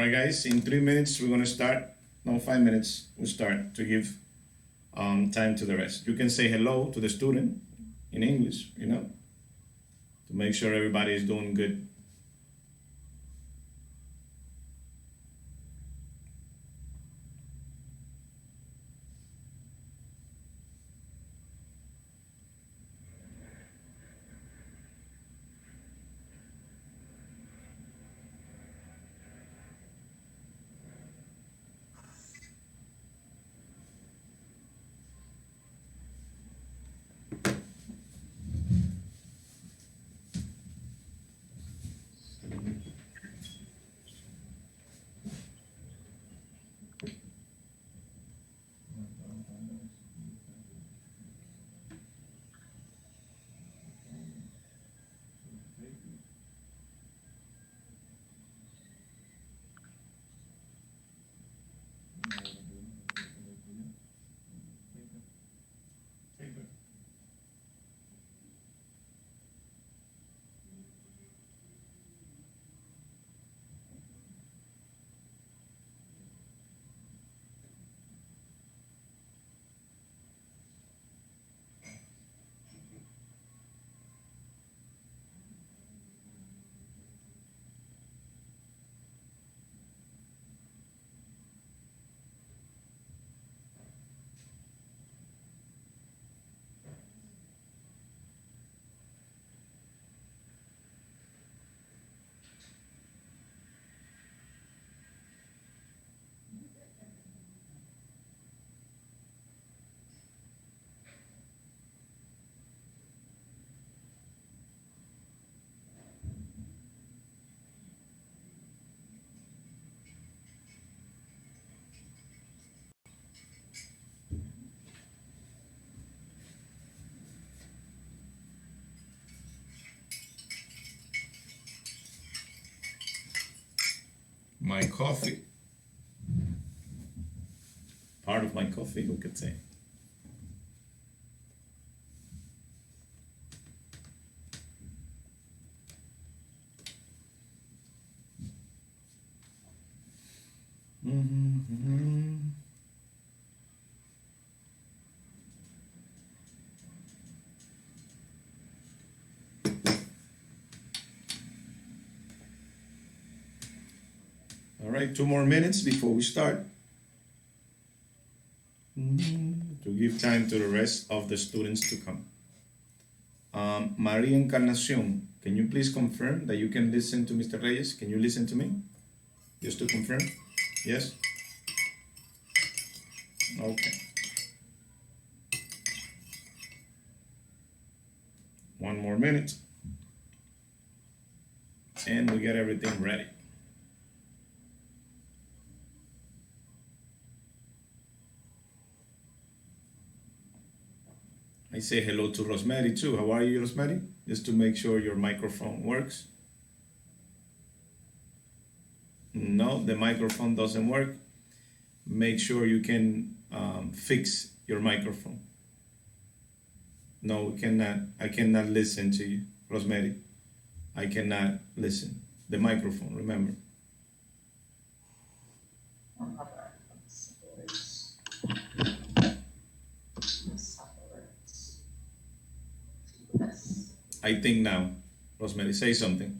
right, guys, in 3 minutes, we're going to start. No, 5 minutes, we'll start to give time to the rest. You can say hello to the student in English, to make sure everybody is doing good. My coffee. Part of my coffee, we could say. All right, 2 more minutes before we start. To give time to the rest of the students to come. Maria Encarnacion, can you please confirm that you can listen to Mr. Reyes? Can you listen to me? Just to confirm? Yes? Okay. 1 more minute. And we get everything ready. I say hello to Rosemary too. How are you, Rosemary? Just to make sure your microphone works. No, the microphone doesn't work. Make sure you can fix your microphone. No, we cannot. I cannot listen to you, Rosemary. I cannot listen. The microphone, remember. I think now. Rosemary, say something.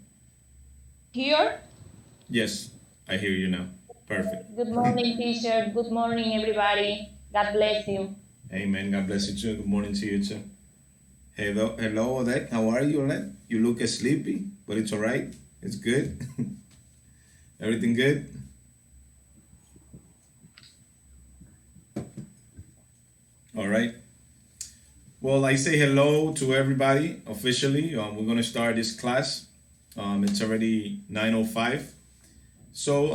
Here? Yes, I hear you now. Perfect. Good morning, teacher. Good morning, everybody. God bless you. Amen. God bless you too. Good morning to you too. Hello, Odette. How are you, Odette? You look sleepy, but it's all right. It's good. Everything good? All right. Well, I say hello to everybody officially. We're going to start this class. It's already 9:05. So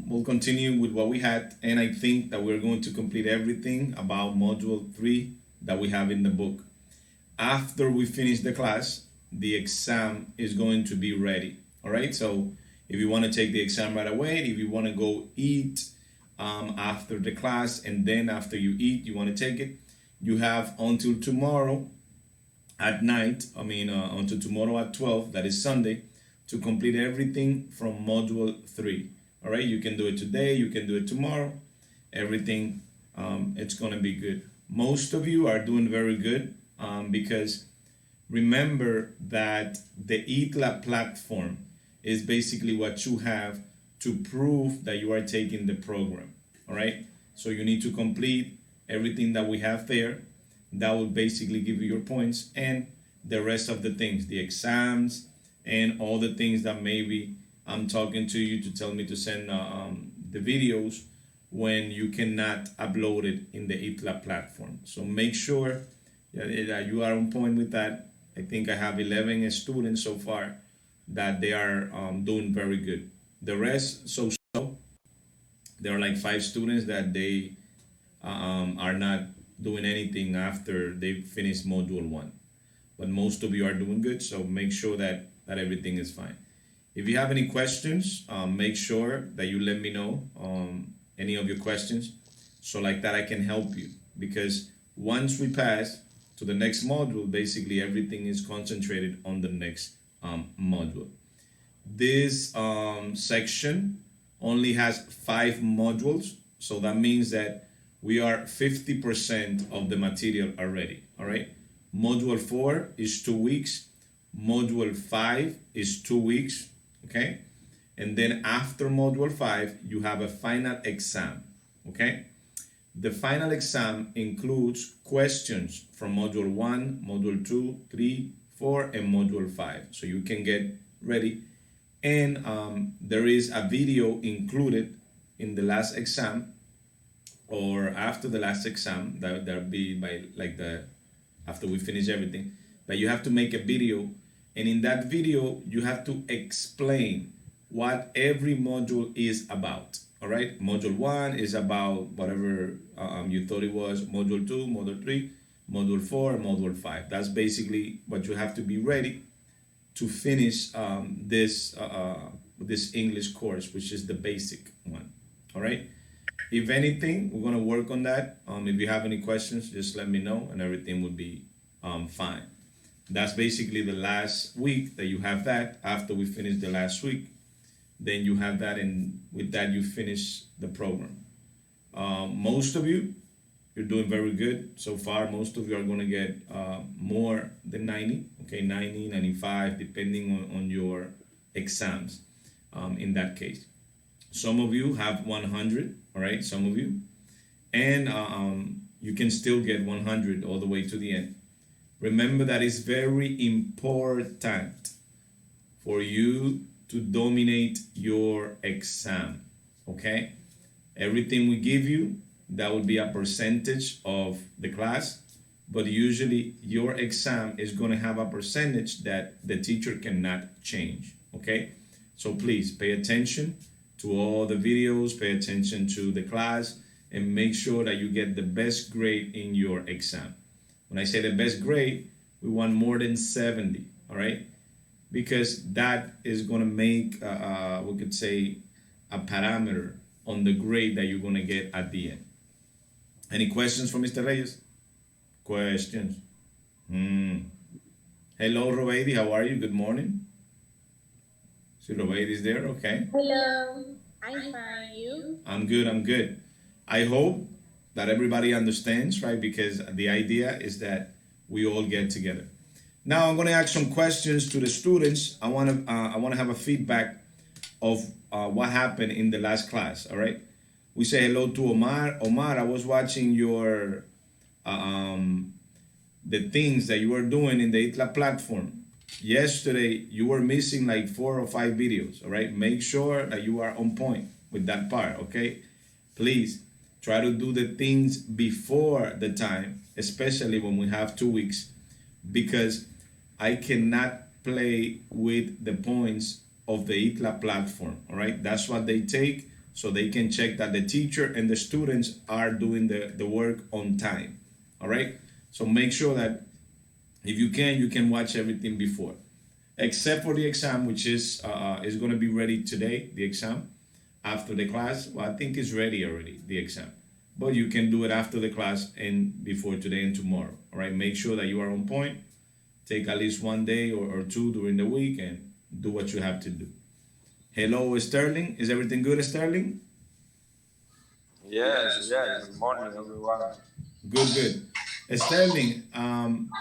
we'll continue with what we had. And I think that we're going to complete everything about Module 3 that we have in the book. After we finish the class, the exam is going to be ready. All right. So if you want to take the exam right away, if you want to go eat after the class, and then after you eat, you want to take it, you have until tomorrow at night, until tomorrow at 12, that is Sunday, to complete everything from Module 3. All right, you can do it today, you can do it tomorrow. Everything, it's gonna be good. Most of you are doing very good because remember that the ITLA platform is basically what you have to prove that you are taking the program. All right, so you need to complete everything that we have there. That will basically give you your points and the rest of the things, the exams and all the things that maybe I'm talking to you to tell me to send the videos when you cannot upload it in the ITLA platform. So make sure that you are on point with that. I think I have 11 students so far that they are doing very good. The rest, so there are like 5 students that they are not doing anything after they finish module 1. But most of you are doing good, so make sure that everything is fine. If you have any questions, make sure that you let me know any of your questions, so like that I can help you. Because once we pass to the next module, basically everything is concentrated on the next module. This section only has 5 modules, so that means that we are 50% of the material already. All right. Module 4 is 2 weeks. Module 5 is 2 weeks. Okay. And then after module 5, you have a final exam. Okay. The final exam includes questions from module 1, module 2, 3, 4, and module 5. So you can get ready. And there is a video included in the last exam or after the last exam. That'll be by like after we finish everything. But you have to make a video. And in that video, you have to explain what every module is about. All right. Module 1 is about whatever you thought it was. Module 2, module 3, module 4, module 5. That's basically what you have to be ready to finish this English course, which is the basic one. All right. If anything, we're gonna work on that. If you have any questions, just let me know, and everything will be fine. That's basically the last week that you have that. After we finish the last week, then you have that, and with that you finish the program. Most of you, you're doing very good so far. Most of you are going to get more than 90, okay, 90, 95, depending on your exams in that case. Some of you have 100, all right, some of you, and you can still get 100 all the way to the end. Remember that it's very important for you to dominate your exam, okay? Everything we give you, that would be a percentage of the class, but usually your exam is going to have a percentage that the teacher cannot change, okay? So please pay attention to all the videos, pay attention to the class, and make sure that you get the best grade in your exam. When I say the best grade, we want more than 70, all right? Because that is going to make, we could say, a parameter on the grade that you're going to get at the end. Any questions from Mr. Reyes? Questions? Hello, Robaidi. How are you? Good morning. See, Robaidi is there. Okay. Hello, I'm fine. You? I'm good. I'm good. I hope that everybody understands, right? Because the idea is that we all get together. Now I'm going to ask some questions to the students. I want to have a feedback of what happened in the last class. All right. We say hello to Omar. Omar, I was watching your the things that you were doing in the ITLA platform. Yesterday, you were missing like 4 or 5 videos. All right. Make sure that you are on point with that part. Okay. Please try to do the things before the time, especially when we have 2 weeks, because I cannot play with the points of the ITLA platform. All right. That's what they take, so they can check that the teacher and the students are doing the work on time. All right. So make sure that if you can watch everything before, except for the exam, which is going to be ready today. The exam after the class, well, I think it's ready already, the exam, but you can do it after the class and before today and tomorrow. All right. Make sure that you are on point. Take at least 1 day or 2 during the week and do what you have to do. Hello, Sterling. Is everything good, Sterling? Yes, yes. Good morning, everyone. Good, good. Sterling,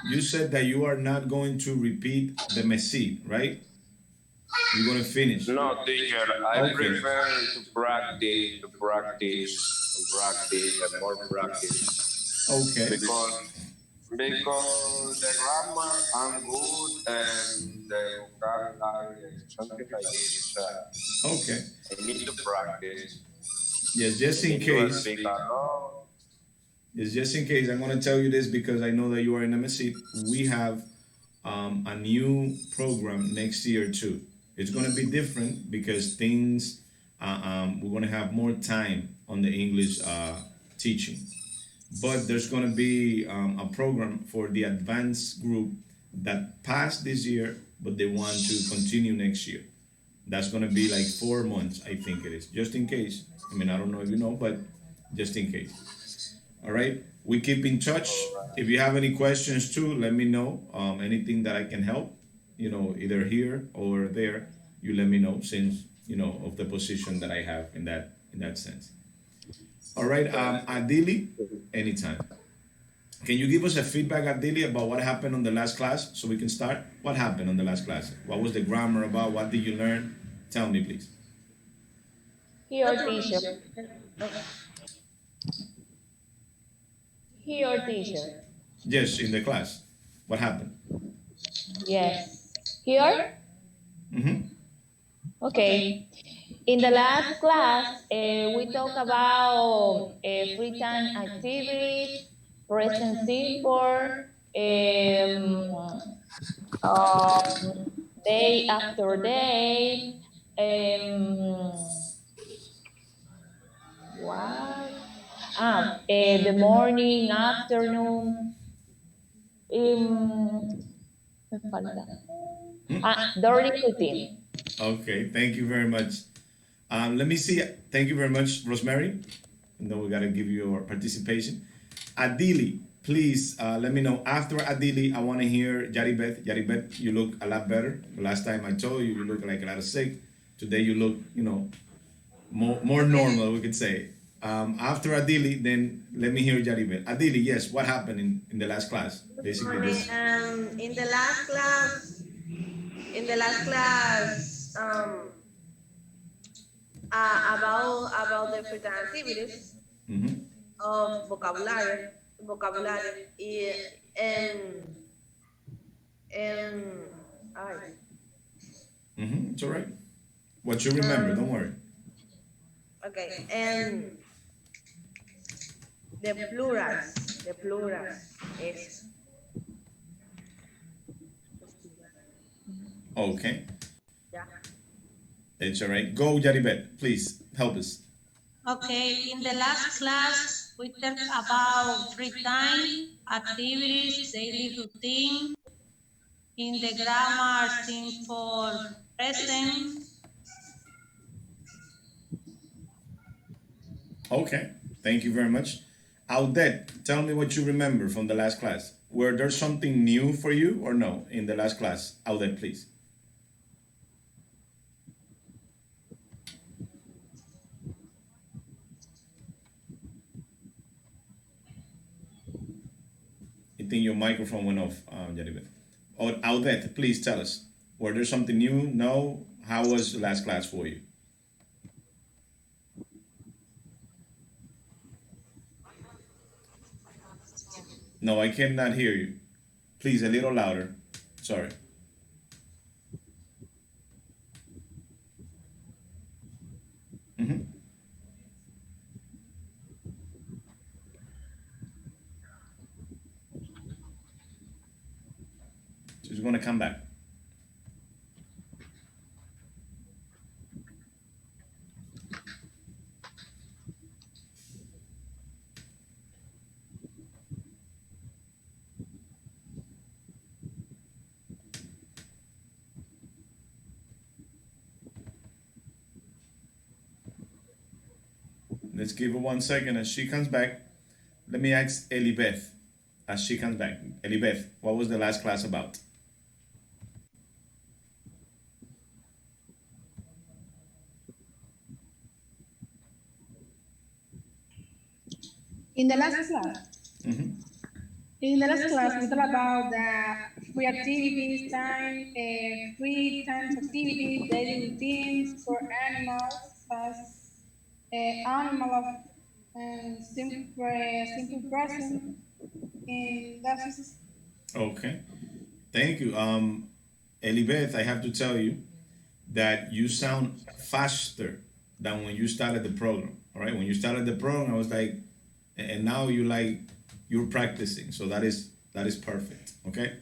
you said that you are not going to repeat the Messi, right? You're going to finish. No, teacher, I Okay. prefer to practice, and more practice Okay. because the grammar I'm good and the vocabulary and something like this. Okay. I need to practice. Yes, I just in need to case. speak a lot. Yes, just in case. I'm going to tell you this because I know that you are in MSC. We have a new program next year too. It's going to be different because we're going to have more time on the English teaching. But there's going to be a program for the advanced group that passed this year, but they want to continue next year. That's going to be like 4 months, I think it is, just in case. I mean, I don't know if you know, but just in case. All right, we keep in touch. All right. If you have any questions too, let me know. Anything that I can help, either here or there, you let me know since of the position that I have in that sense. All right, Adili, anytime. Can you give us a feedback, Adili, about what happened on the last class so we can start? What happened on the last class? What was the grammar about? What did you learn? Tell me, please. Here, teacher. Here, teacher. Yes, in the class. What happened? Yes. Here? Mm-hmm. Okay. In the last class, we talked about free time activities, present simple, day after day, what? The morning, afternoon, me falta. Daily routine. Okay, thank you very much. Let me see. Thank you very much, Rosemary. And then we gotta give you your participation. Adili, please let me know. After Adili, I want to hear Yaribeth. Yaribeth, you look a lot better. The last time I told you, you look like a lot of sick. Today you look, more normal, we could say. After Adili, then let me hear Yaribeth. Adili, yes, what happened in the last class? Basically, Morning. this. In the last class, about the free time activities Mm-hmm. of vocabulary, and ay, Mm-hmm. It's all right. What you remember, don't worry. okay, and the plurals is Okay, yeah. it's all right. Go, Yaribeth, please help us. Okay, in the last class, we talked about free time, activities, daily routine, in the grammar, simple present. Okay, thank you very much. Audette, tell me what you remember from the last class. Were there something new for you or no in the last class? Audette, please. I think your microphone went off, Yaribeth. Audette, please tell us. Were there something new? No? How was the last class for you? No, I cannot hear you. Please, a little louder. Sorry. Mm-hmm. She's going to come back. Let's give her 1 second as she comes back. Let me ask Elibeth as she comes back. Elibeth, what was the last class about? In the last class, Mm-hmm. in the last class, we talked about the free activities, free times activities, daily routines for animals, as animal of simple present, and that's it. Okay. Thank you. Elibeth, I have to tell you that you sound faster than when you started the program. All right. When you started the program, I was like, and now you're practicing. So that is perfect. Okay.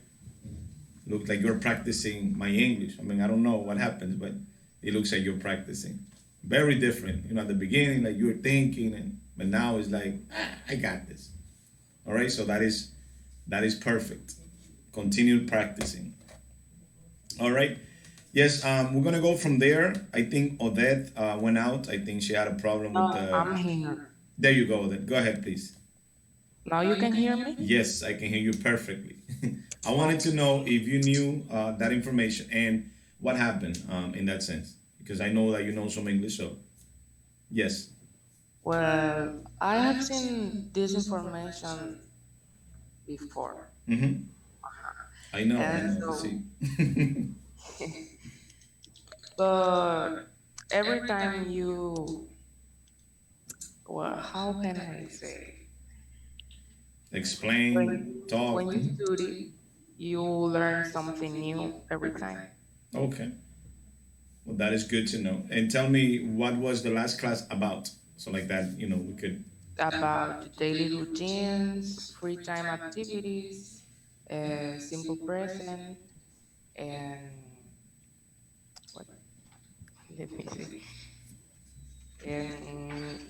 Looks like you're practicing my English. I mean, I don't know what happens, but it looks like you're practicing. Very different. At the beginning, like you were thinking, but now it's like, I got this. All right. So that is perfect. Continue practicing. All right. Yes, we're gonna go from there. I think Odette went out. I think she had a problem with the. I'm here. There you go, Odette. Go ahead, please. Now you can hear me? Yes, I can hear you perfectly. I wanted to know if you knew that information and what happened in that sense, because I know that you know some English. So, yes. Well, I have seen this information before. Mm-hmm. I know. I And know. so, See. but every time well, how can I say? Explain. Talk. When you study, you learn something new every time. Okay. Well, that is good to know. And tell me, what was the last class about? So like that, we could. About daily routines, free time activities, simple present, and what? Let me see. And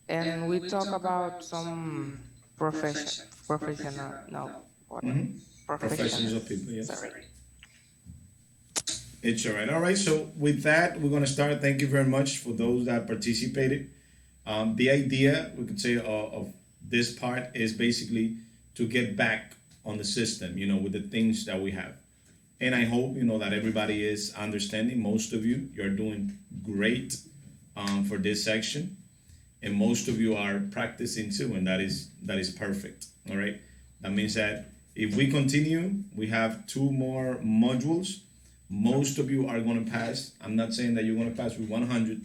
and we talk about some professional, no, what? Mm-hmm. Professions of Professionals. people, yes. Sorry. It's all right. All right. So with that, we're gonna start. Thank you very much for those that participated. The idea we could say of this part is basically to get back on the system, with the things that we have. And I hope that everybody is understanding. Most of you're doing great for this section, and most of you are practicing too, and that is perfect. All right. That means that if we continue, we have 2 more modules. Most of you are going to pass. I'm not saying that you're going to pass with 100,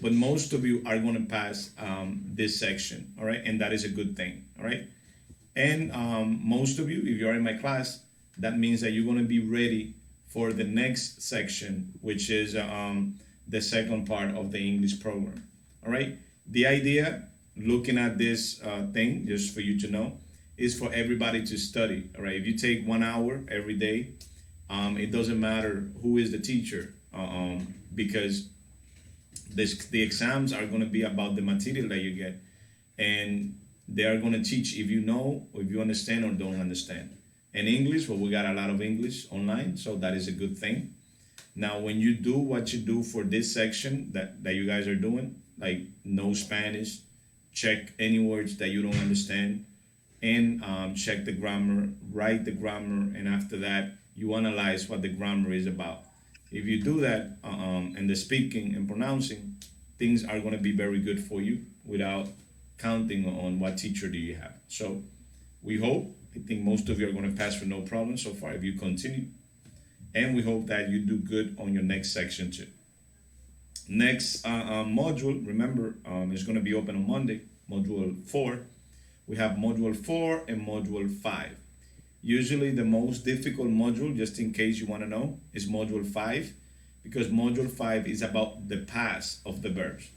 but most of you are going to pass this section. All right, and that is a good thing. All right, and most of you, if you're in my class, that means that you're going to be ready for the next section, which is the second part of the English program. All right, the idea, looking at this thing, just for you to know, is for everybody to study. All right, if you take 1 hour every day. It doesn't matter who is the teacher, because the exams are going to be about the material that you get, and they are going to teach if you know or if you understand or don't understand. And English, well, we got a lot of English online, so that is a good thing. Now, when you do what you do for this section that you guys are doing, like no Spanish, check any words that you don't understand, and check the grammar, write the grammar, and after that, you analyze what the grammar is about. If you do that, and the speaking and pronouncing, things are going to be very good for you without counting on what teacher do you have. So we hope, I think most of you are going to pass with no problem so far if you continue. And we hope that you do good on your next section too. Next module, remember, it's going to be open on Monday, module 4. We have module 4 and module 5. Usually the most difficult module, just in case you want to know, is module 5, because module 5 is about the past of the verbs.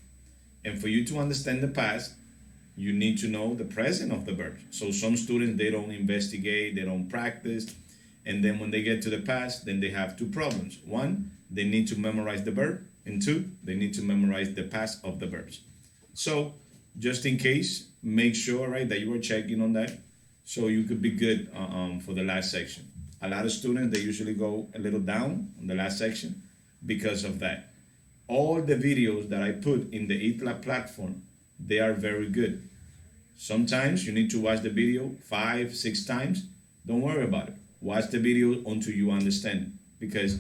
And for you to understand the past, you need to know the present of the verbs. So some students, they don't investigate, they don't practice, and then when they get to the past, then they have 2 problems. 1, they need to memorize the verb, and 2, they need to memorize the past of the verbs. So just in case, make sure, right, that you are checking on that, so you could be good for the last section. A lot of students, they usually go a little down on the last section because of that. All the videos that I put in the ITLA platform, they are very good. Sometimes you need to watch the video 5, 6 times. Don't worry about it. Watch the video until you understand it, because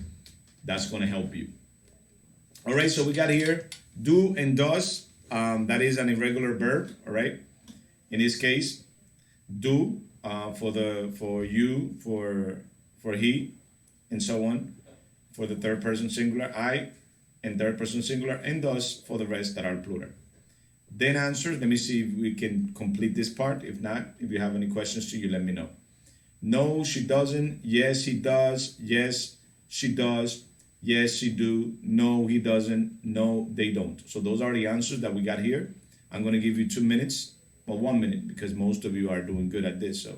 that's going to help you. All right, so we got here do and does. that is an irregular verb, all right? In this case, do for you, for he, and so on. For the third person singular, I, and third person singular, and thus for the rest that are plural. Then answers. Let me see if we can complete this part. If not, if you have any questions to you, let me know. No, she doesn't. Yes, he does. Yes, she does. Yes, she do. No, he doesn't. No, they don't. So those are the answers that we got here. I'm going to give you 2 minutes, well, 1 minute, because most of you are doing good at this. So,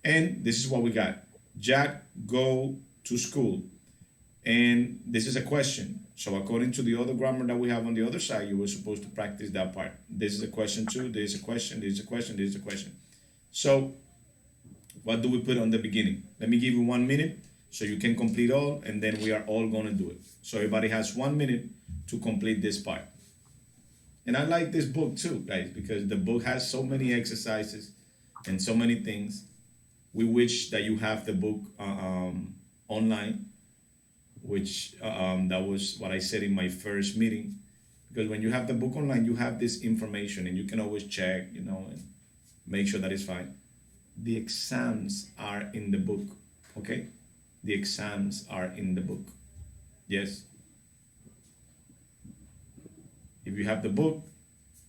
and this is what we got. Jack go to school. And this is a question. So according to the other grammar that we have on the other side, you were supposed to practice that part. This is a question too. This is a question. This is a question. This is a question. So what do we put on the beginning? Let me give you 1 minute so you can complete all, and then we are all going to do it. So everybody has 1 minute to complete this part. And I like this book too, guys, because the book has so many exercises and so many things. We wish that you have the book online, which that was what I said in my first meeting. Because when you have the book online, you have this information and you can always check, and make sure that it's fine. The exams are in the book, okay? The exams are in the book. Yes. If you have the book,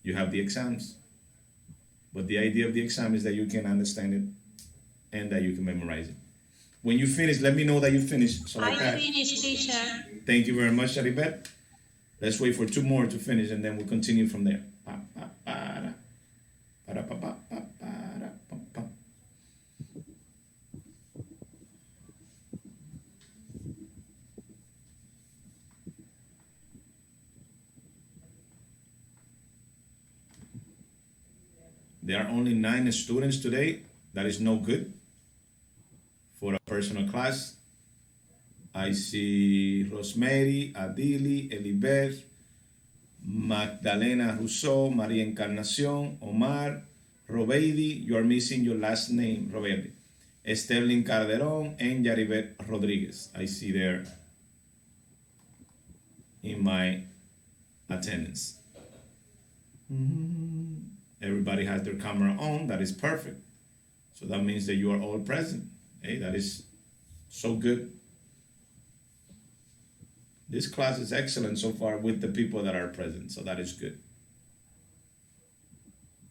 you have the exams. But the idea of the exam is that you can understand it and that you can memorize it. When you finish, let me know that you finished. So I finished, teacher. Thank you very much, Aribet. Let's wait for 2 more to finish, and then we'll continue from there. There are only 9 students today. That is no good for a personal class. I see Rosemary, Adili, Elibert, Magdalena Rousseau, Maria Encarnacion, Omar, Robeidi. You are missing your last name, Robeidi. Esterlin Calderon and Yaribet Rodriguez. I see there in my attendance. Everybody has their camera on. That is perfect. So that means that you are all present. Hey, that is so good. This class is excellent so far with the people that are present. So that is good.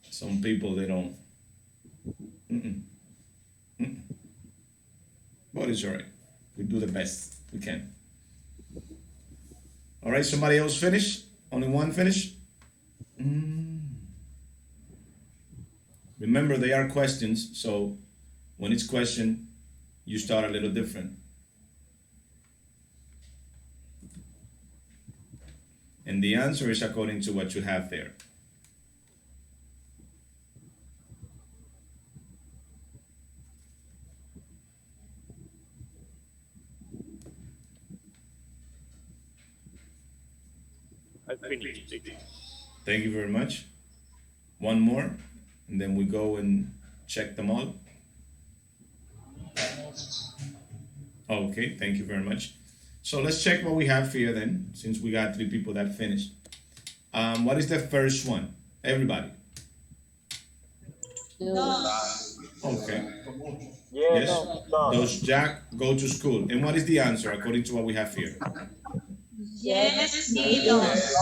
Some people, they don't. But it's all right. We do the best we can. All right, somebody else finish? Only one finish? Remember, they are questions, so when it's question, you start a little different. And the answer is according to what you have there. I finished it. Thank you very much. One more, and then we go and check them all. Okay, thank you very much. So let's check what we have here then, since we got 3 people that finished. What is the first one? Everybody. Okay. Yes. Does Jack go to school? And what is the answer according to what we have here? Yes, he does.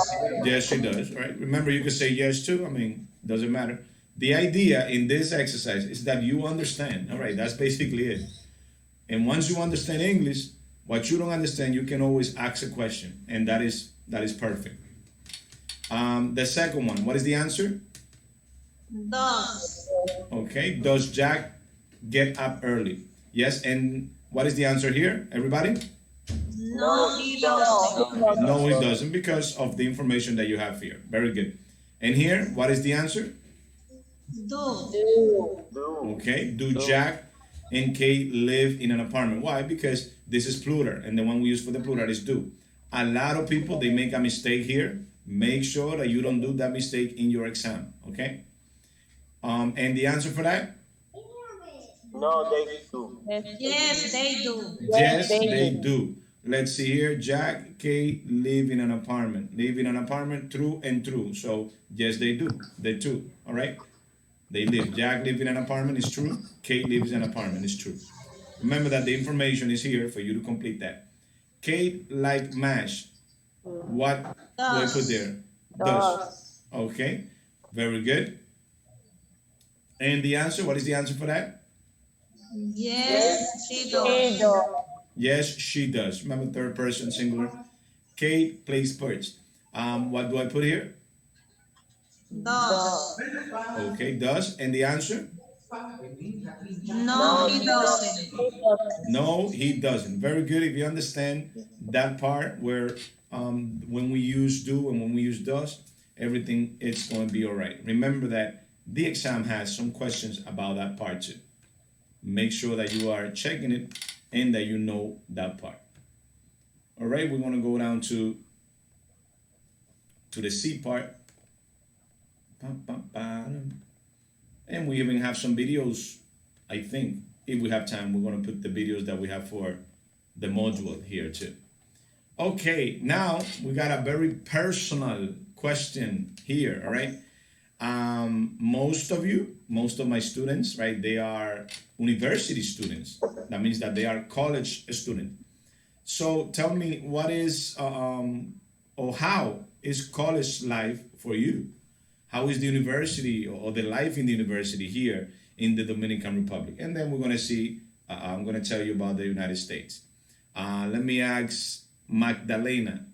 Yes, she does, right? Remember, you can say yes too. I mean, doesn't matter. The idea in this exercise is that you understand. All right, that's basically it. And once you understand English, what you don't understand, you can always ask a question, and that is perfect. The second one, what is the answer? Does. Okay, does Jack get up early? Yes, and what is the answer here, everybody? No, he doesn't. No, he doesn't, because of the information that you have here. Very good. And here, what is the answer? Do. Okay, do Jack and Kate live in an apartment? Why? Because this is plural, and the one we use for the plural is do. A lot of people, they make a mistake here. Make sure that you don't do that mistake in your exam, okay? And the answer for that? No, they do. Yes, they do. Yes, they do. let's see here. Jack, Kate live in an apartment. Live in an apartment, true and true. So yes, they do. They too. All right. They live. Jack live in an apartment is true. Kate lives in an apartment is true. Remember that the information is here for you to complete that. Kate like mash. What do I put there? Does. Okay. Very good. And the answer, what is the answer for that? Yes, she does. Yes, she does. Remember, third person singular. Kate plays perch. What do I put here? Does. Okay, does. And the answer? No, he doesn't. No, he doesn't. Very good. If you understand that part where when we use do and when we use does, everything is going to be all right. Remember that the exam has some questions about that part too. Make sure that you are checking it and that you know that part. All right, we want to go down to the C part. And we even have some videos, I think. If we have time, we're going to put the videos that we have for the module here too. Okay, now we got a very personal question here, all right? Most of my students, right, they are university students. That means that they are college students. So tell me, what is, or how is college life for you? How is the university or the life in the university here in the Dominican Republic? And then we're going to see, I'm going to tell you about the United States. Let me ask Magdalena.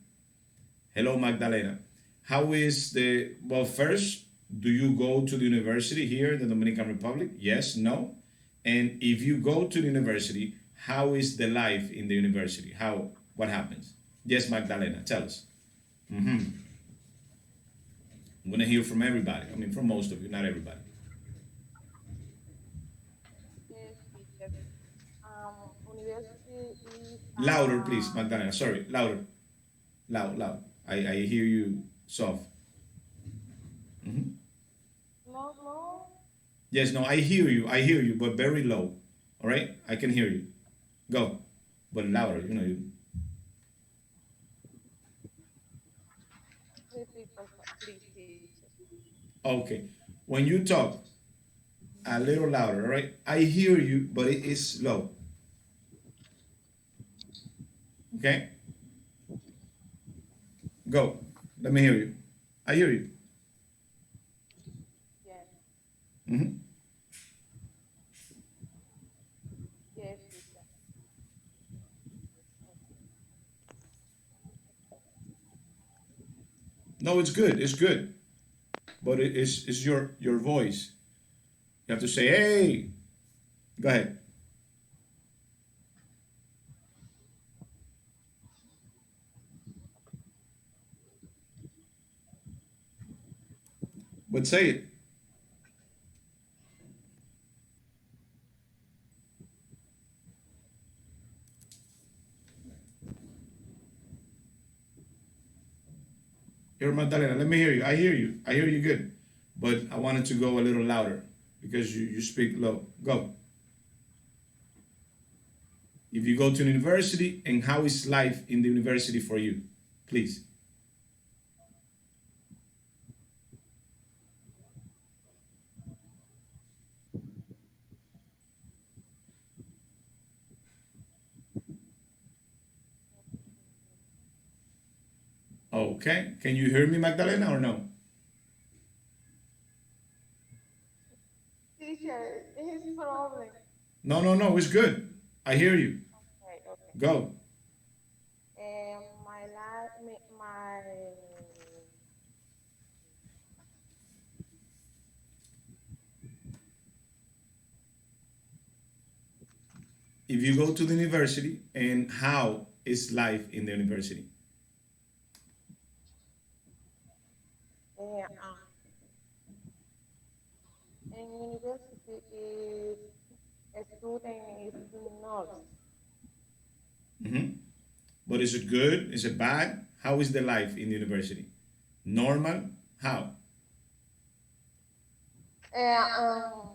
Hello, Magdalena. How is well, first, do you go to the university here in the Dominican Republic? Yes, no? And if you go to the university, how is the life in the university? What happens? Yes, Magdalena, tell us. I'm going to hear from everybody. I mean, from most of you, not everybody. Yes, teacher. University is Louder, please, Magdalena. Sorry, louder. Loud. I hear you soft. no. Yes, no, I hear you, but very low. All right? I can hear you. Go. But louder, you. Repeat, please, teacher. Okay. When you talk, a little louder, all right? I hear you, but it is low. Okay? Go. Let me hear you. I hear you. Yes, Mm-hmm. yes, teacher. No, it's good. It's good. But it's your voice. You have to say, hey. Go ahead. But say it. Here, Magdalena, let me hear you. I hear you. I hear you good. But I wanted to go a little louder because you speak low. Go. If you go to an university, and how is life in the university for you? Please. Okay. Can you hear me, Magdalena, or no? Teacher, his problem. No. It's good. I hear you. Okay. Go. My If you go to the university, and how is life in the university? in university is a student is nurse. Mm-hmm. But is it good? Is it bad? How is the life in the university? Normal? How? Uh, um,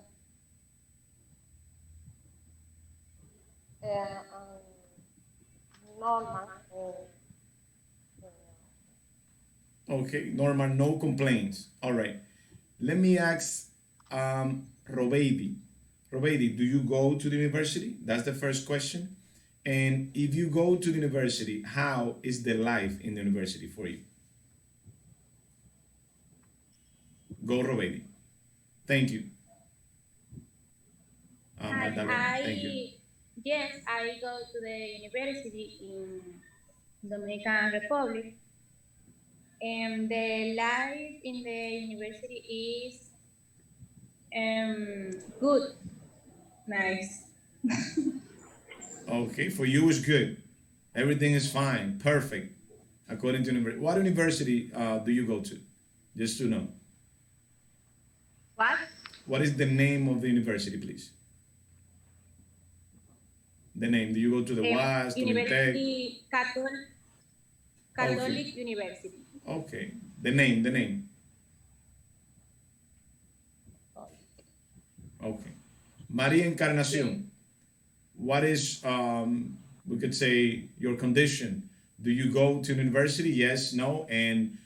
uh, um, normal. Okay, normal, no complaints. All right. Let me ask Robeidi. Robeidi, do you go to the university? That's the first question. And if you go to the university, how is the life in the university for you? Go, Robeidi. Thank you. Magdalena, thank you. Yes, I go to the university in Dominican Republic, and the life in the university is good, nice. Okay, for you it's good. Everything is fine, perfect, according to university. What university do you go to? Just to know. What? What is the name of the university, please? The name. Do you go to the UAS, to Unitec? University Catholic University. Okay. The name. Okay. Maria Encarnacion, what is, we could say, your condition? Do you go to university? Yes, no? And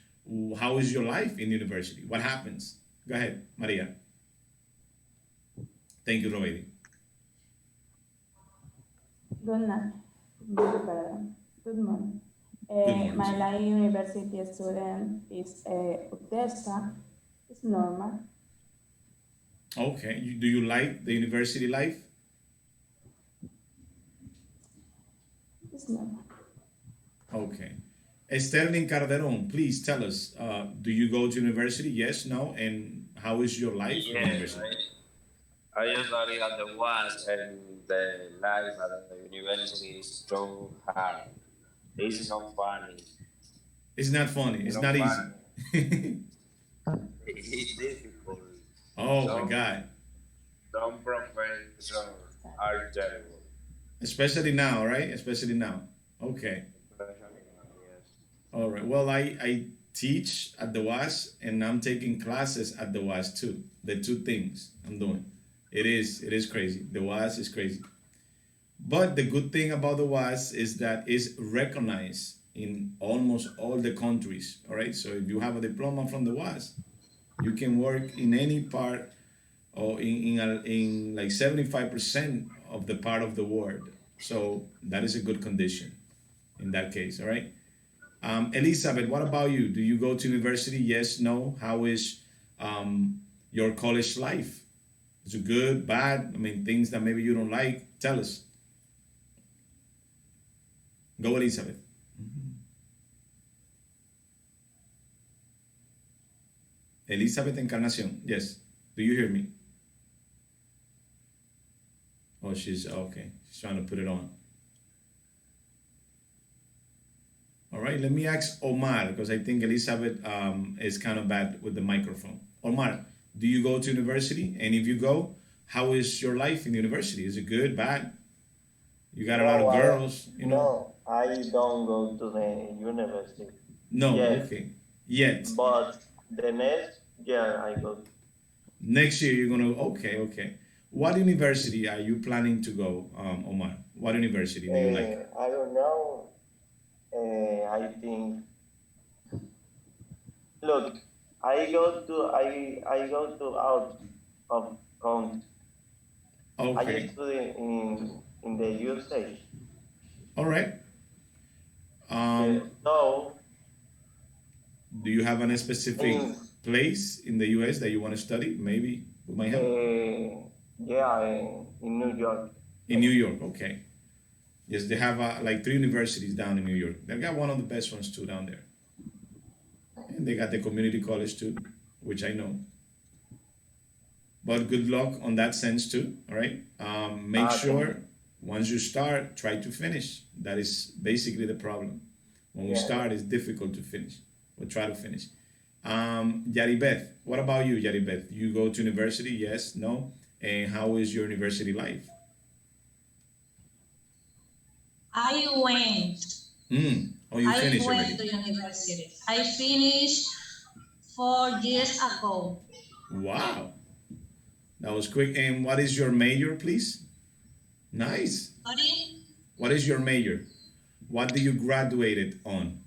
how is your life in university? What happens? Go ahead, Maria. Thank you, Robeidi. Good night. Good morning. Good morning. My life university student is Odessa. It's normal. Okay. Do you like the university life? It's normal. Okay. Sterling Calderon, please tell us, do you go to university? Yes, no? And how is your life in university? I usually at the ones and the life at the university is so hard. This is not funny. It's not funny. It's not easy. It's difficult. Oh my God. Some professors are terrible. Especially now, right? Especially now. Okay. All right. Well, I teach at the UAS and I'm taking classes at the UAS too. The two things I'm doing. It is crazy. The UAS is crazy. But the good thing about the UAS is that it's recognized in almost all the countries. All right. So if you have a diploma from the UAS, you can work in any part or in like 75% of the part of the world. So that is a good condition in that case. All right. Elizabeth, what about you? Do you go to university? Yes, no? How is your college life? Is it good, bad? I mean, things that maybe you don't like? Tell us. Go, Elizabeth. Elizabeth Encarnacion, yes. Do you hear me? Oh, she's okay. She's trying to put it on. All right, let me ask Omar, because I think Elizabeth is kind of bad with the microphone. Omar, do you go to university? And if you go, how is your life in university? Is it good, bad? You got a lot of girls, you know? No, I don't go to the university. No, yet. okay. Yet. But the next year I go. Next year you're gonna, okay. What university are you planning to go, Omar? What university do you like? I don't know. I think. Look, I go to out of country. Okay. I study in the USA. All right. So. Do you have a specific place in the U.S. that you want to study? Maybe we might have. In New York. In New York, okay. Yes, they have like 3 universities down in New York. They got one of the best ones too down there. And they got the community college too, which I know. But good luck on that sense too, all right? Make sure once you start, try to finish. That is basically the problem. When we start, it's difficult to finish. We'll try to finish. Yaribeth, what about you, Yaribeth? You go to university, yes, no? And how is your university life? I went. Oh, you finished I went already. to university. I finished 4 years ago. Wow. That was quick. And what is your major, please? Nice. Sorry? What is your major? What do you graduated on?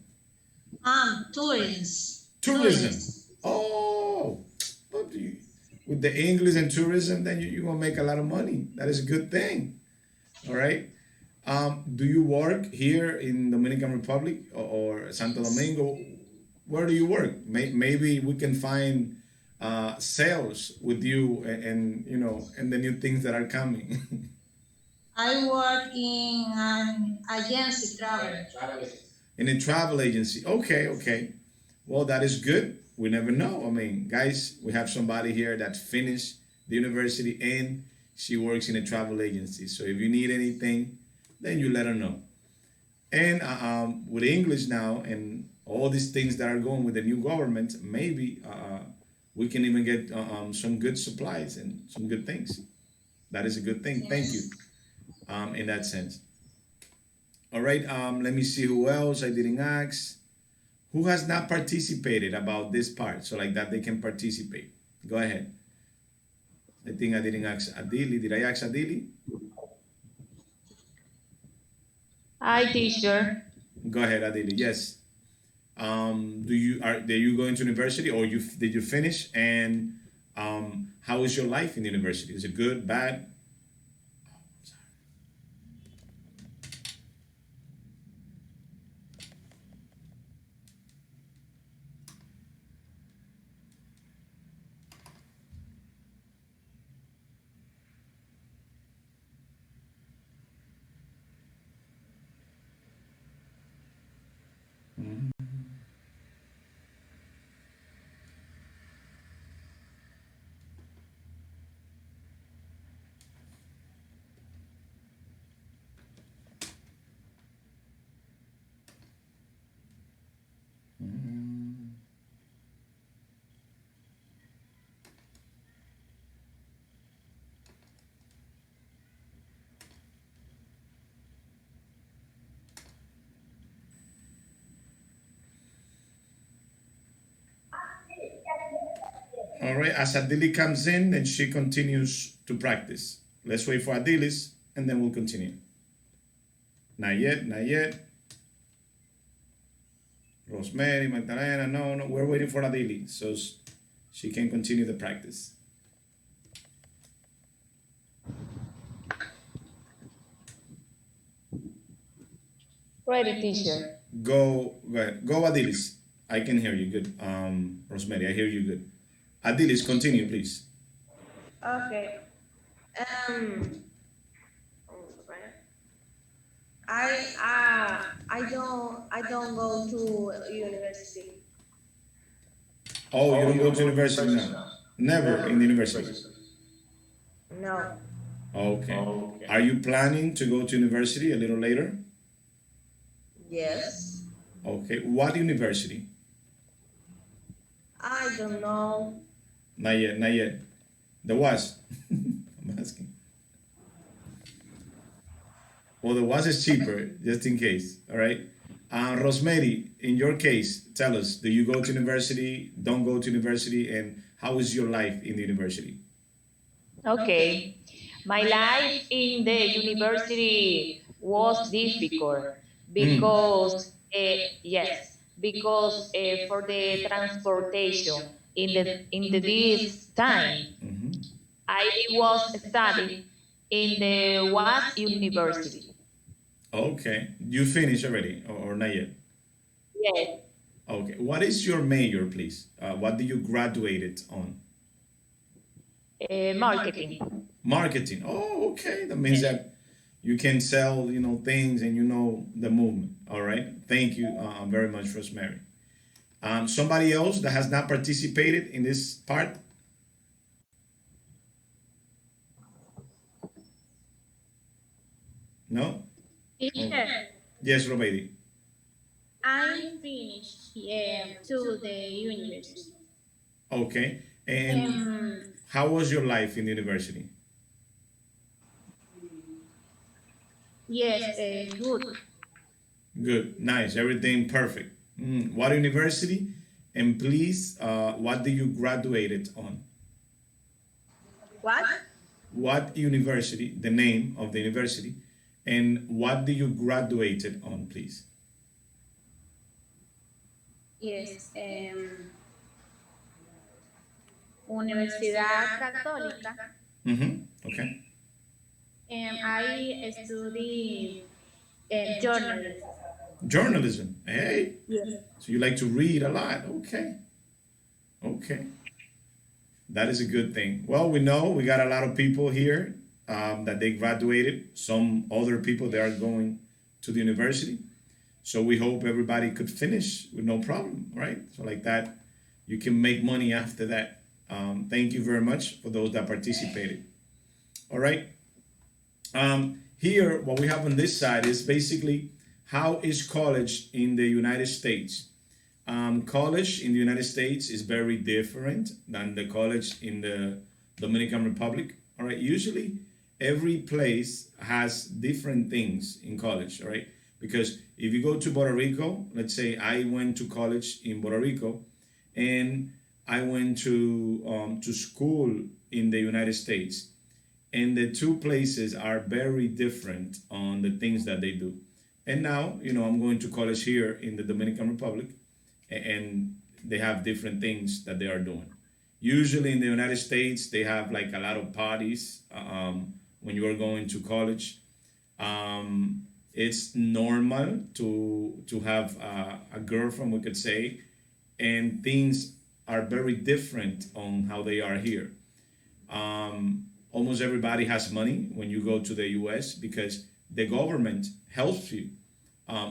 Tourism. Tourism. Oh, but with the English and tourism, then you're gonna make a lot of money. That is a good thing. All right. Do you work here in Dominican Republic or Santo Domingo? Where do you work? Maybe we can find sales with you and the new things that are coming. I work in an agency travel. In a travel agency. Okay, okay. Well, that is good. We never know. I mean, guys, we have somebody here that finished the university and she works in a travel agency. So if you need anything, then you let her know. And with English now and all these things that are going with the new government, maybe we can even get some good supplies and some good things. That is a good thing. Yes. Thank you. In that sense. All right. Let me see who else I didn't ask. Who has not participated about this part? So like that they can participate. Go ahead. I think I didn't ask Adili. Did I ask Adili? Hi, teacher. Go ahead, Adili. Yes. Are you going to university or did you finish? And how is your life in the university? Is it good, bad? All right, as Adili comes in, then she continues to practice. Let's wait for Adilis, and then we'll continue. Not yet, not yet. Rosemary, Magdalena, no, we're waiting for Adili, so she can continue the practice. Ready, teacher. Go ahead. Go, Adilis. I can hear you good. Rosemary, I hear you good. Adilis, continue, please. Okay. I don't go to university. Oh, you don't go to university now? Never in the university? No. Okay. Are you planning to go to university a little later? Yes. Okay. What university? I don't know. Not yet, not yet. There was. I'm asking. Well, the was is cheaper, just in case. All right. Rosemary, in your case, tell us: do you go to university? Don't go to university? And how is your life in the university? Okay. My life in the university was difficult because, yes, because for the transportation in this time, I was studying in the WAS University. Okay. You finished already, or not yet? Yes. Okay. What is your major, please? What do you graduated on? Marketing. Marketing. Oh, okay. That means that you can sell, things and the movement. All right. Thank you very much, Rosemary. Somebody else that has not participated in this part? No? Teacher, Yes, Robeidi. I finished to the university. Okay. And how was your life in the university? Yes, good. Good. Nice. Everything perfect. What university? And please, what do you graduated on? What? What university? The name of the university. And what do you graduated on, please? Yes. Universidad Católica. Okay. I study journalism. Journalism. Hey. Yes. So you like to read a lot. Okay. Okay. That is a good thing. Well, we know we got a lot of people here that they graduated. Some other people, they are going to the university. So we hope everybody could finish with no problem, right? So like that, you can make money after that. Thank you very much for those that participated. All right. Here, what we have on this side is basically how is college in the United States. College in the United States is very different than the college in the Dominican Republic. All right. Usually, every place has different things in college. All right. Because if you go to Puerto Rico, let's say I went to college in Puerto Rico, and I went to school in the United States, and the two places are very different on the things that they do. And now, I'm going to college here in the Dominican Republic, and they have different things that they are doing. Usually in the United States, they have like a lot of parties when you are going to college. It's normal to have a girlfriend, we could say, and things are very different on how they are here. Almost everybody has money when you go to the U.S. because the government helps you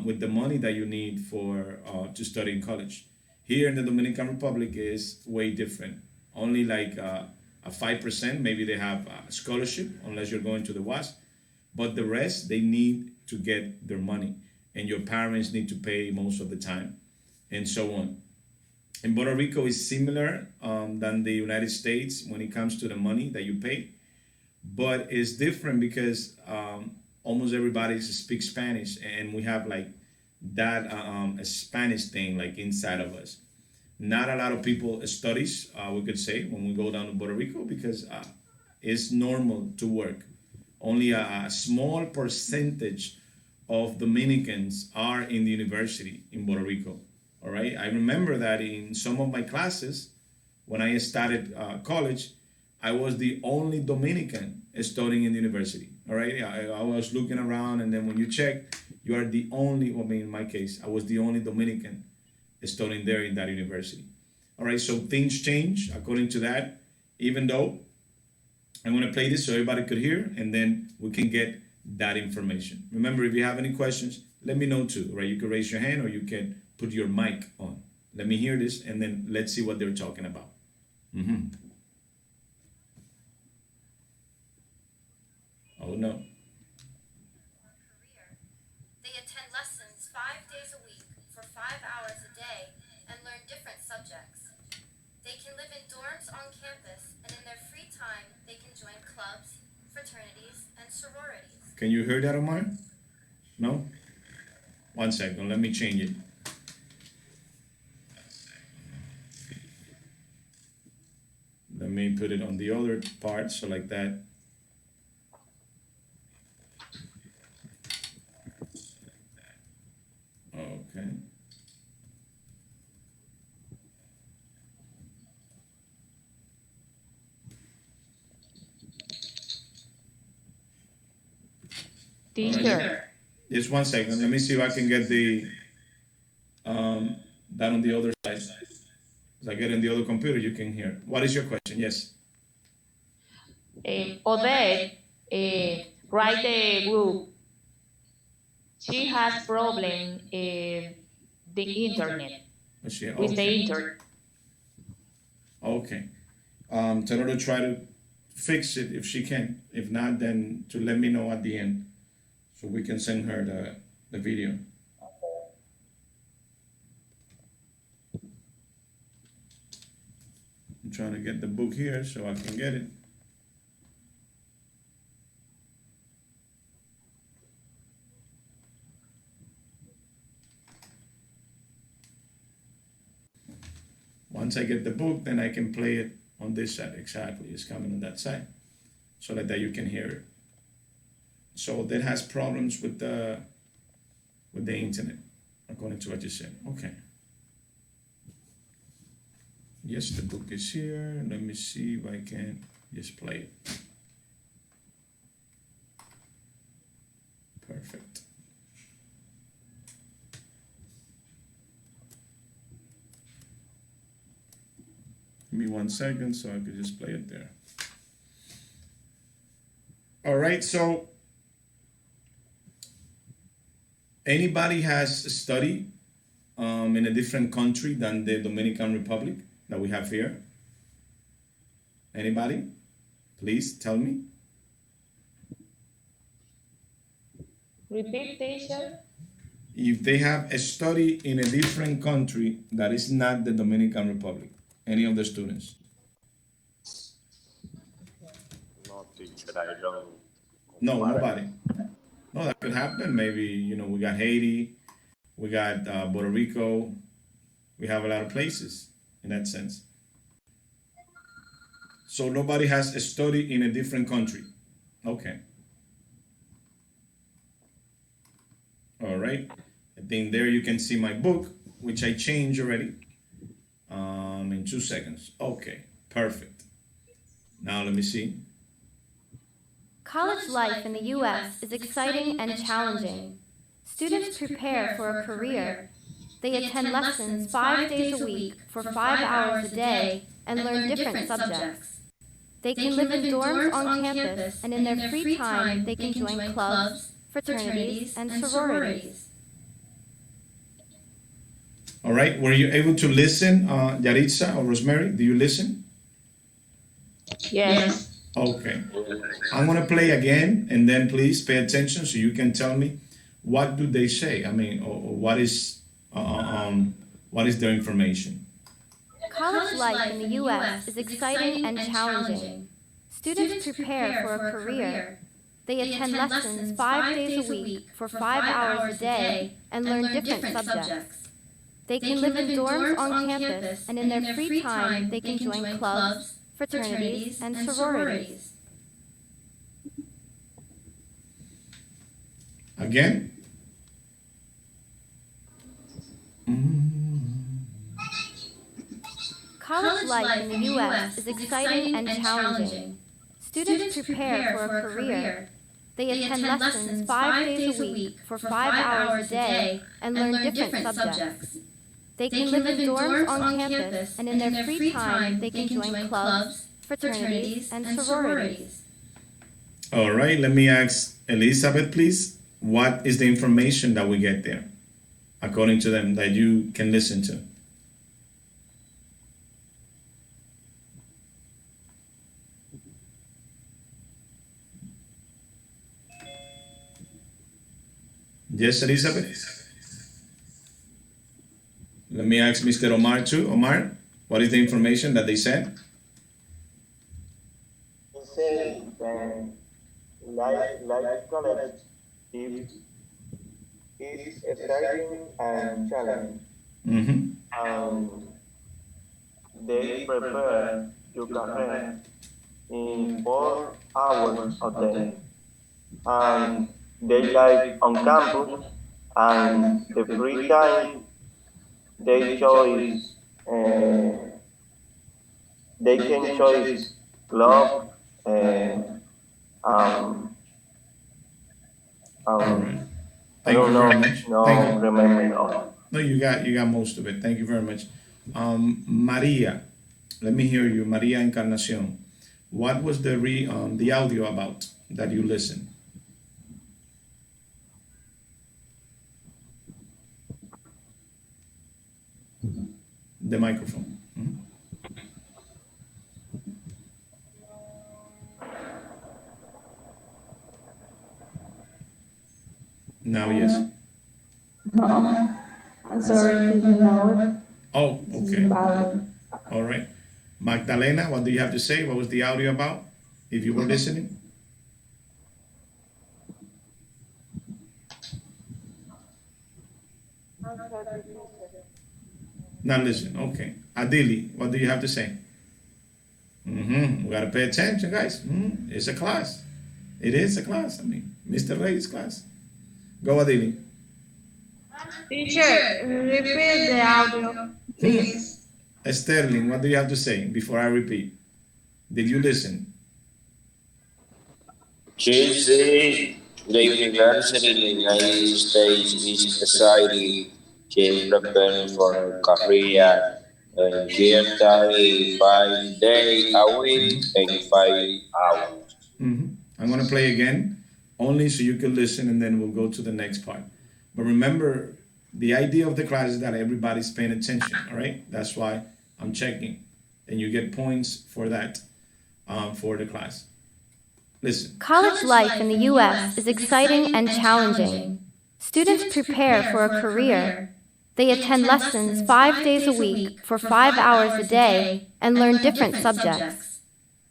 with the money that you need for to study in college. Here in the Dominican Republic is way different. Only like a 5%, maybe they have a scholarship unless you're going to the WASP, but the rest they need to get their money, and your parents need to pay most of the time, and so on. And Puerto Rico is similar than the United States when it comes to the money that you pay, but it's different because almost everybody speaks Spanish, and we have like that a Spanish thing like inside of us. Not a lot of people studies, we could say, when we go down to Puerto Rico because it's normal to work. Only a small percentage of Dominicans are in the university in Puerto Rico. All right. I remember that in some of my classes, when I started college, I was the only Dominican studying in the university. All right. I was looking around, and then when you check, you are the only, in my case, I was the only Dominican studying there in that university. All right. So things change according to that, even though I'm going to play this so everybody could hear, and then we can get that information. Remember, if you have any questions, let me know too, right? You can raise your hand or you can put your mic on. Let me hear this, and then let's see what they're talking about. Oh, no. They attend lessons 5 days a week for 5 hours a day and learn different subjects. They can live in dorms on campus, and in their free time, they can join clubs, fraternities, and sororities. Can you hear that, Omar? No? 1 second, let me change it. Let me put it on the other part, so like that. Okay. Teacher. Just 1 second. Let me see if I can get the that on the other side. As I get in the other computer, you can hear. What is your question? Yes. Odette, write the group. She has problem the internet. With the internet. Okay. Tell her to try to fix it if she can. If not, then to let me know at the end, so we can send her the video. I'm trying to get the book here so I can get it. Once I get the book, then I can play it on this side. Exactly, it's coming on that side, so that you can hear it. So that has problems with the internet, according to what you said. Okay. Yes, the book is here. Let me see if I can just play it. Perfect. Give me 1 second so I could just play it there. All right, so anybody has studied in a different country than the Dominican Republic that we have here? Anybody? Please tell me. Repeat, teacher. If they have a study in a different country that is not the Dominican Republic, any of the students? No, teacher, I don't. No, nobody. No, that could happen. Maybe, we got Haiti, we got Puerto Rico. We have a lot of places in that sense. So nobody has a study in a different country. Okay. All right. I think there you can see my book, which I changed already in 2 seconds. Okay, perfect. Now let me see. College life in the U.S. is exciting and challenging. Students prepare for a career. They attend lessons 5 days a week for 5 hours a day and learn different subjects. They can live in dorms on campus, and in their free time, they can join clubs, fraternities, and sororities. All right, were you able to listen, Yaritza or Rosemary? Do you listen? Yes. Okay. I'm gonna play again, and then please pay attention so you can tell me what do they say. I mean, or what is their information? College life in the U.S. is exciting and challenging. Students prepare for a career. They attend lessons 5 days a week for 5 hours a day and learn different subjects. They can live in dorms on campus, and in their free time, they can join clubs, fraternities, and sororities. Again? College life in the U.S. is exciting and challenging. Students prepare for a career. They attend lessons 5 days a week for 5 hours a day and learn different subjects. They can live in dorms on campus, and in their free time, they can join clubs, fraternities, and sororities. All right, let me ask Elizabeth, please. What is the information that we get there, according to them, that you can listen to? Yes, Elizabeth? Let me ask Mr. Omar too. Omar, what is the information that they said? He said life college is exciting and challenging. Mm-hmm. They prepare your career in 4 hours a day. And they live on campus, and the free time they choose, they can choose club, All right. I Thank don't you know, very much. no, Thank you. remember no. No, you got most of it. Thank you very much. Maria, let me hear you. Maria Encarnacion. What was the audio about that you listened? The microphone. Mhm. Now, yes. No, I'm sorry, didn't know it. Oh, okay. Valid. All right. Magdalena, what do you have to say? What was the audio about? If you were listening? Not listening. Okay. Adili, what do you have to say? We got to pay attention, guys. It's a class. It is a class. I mean, Mr. Reyes class. Go, Adili. Teacher, repeat the audio, please. Sterling, what do you have to say before I repeat? Did you listen? Tuesday, the university in the United States is exciting. Team preparing for a career and here study 5 days a week and 5 hours. I'm going to play again, only so you can listen, and then we'll go to the next part. But remember, the idea of the class is that everybody's paying attention, all right? That's why I'm checking. And you get points for that, for the class. Listen. College life in the U.S. is exciting and challenging. Students prepare for a career. They attend lessons 5 days a week for 5 hours a day and learn different subjects.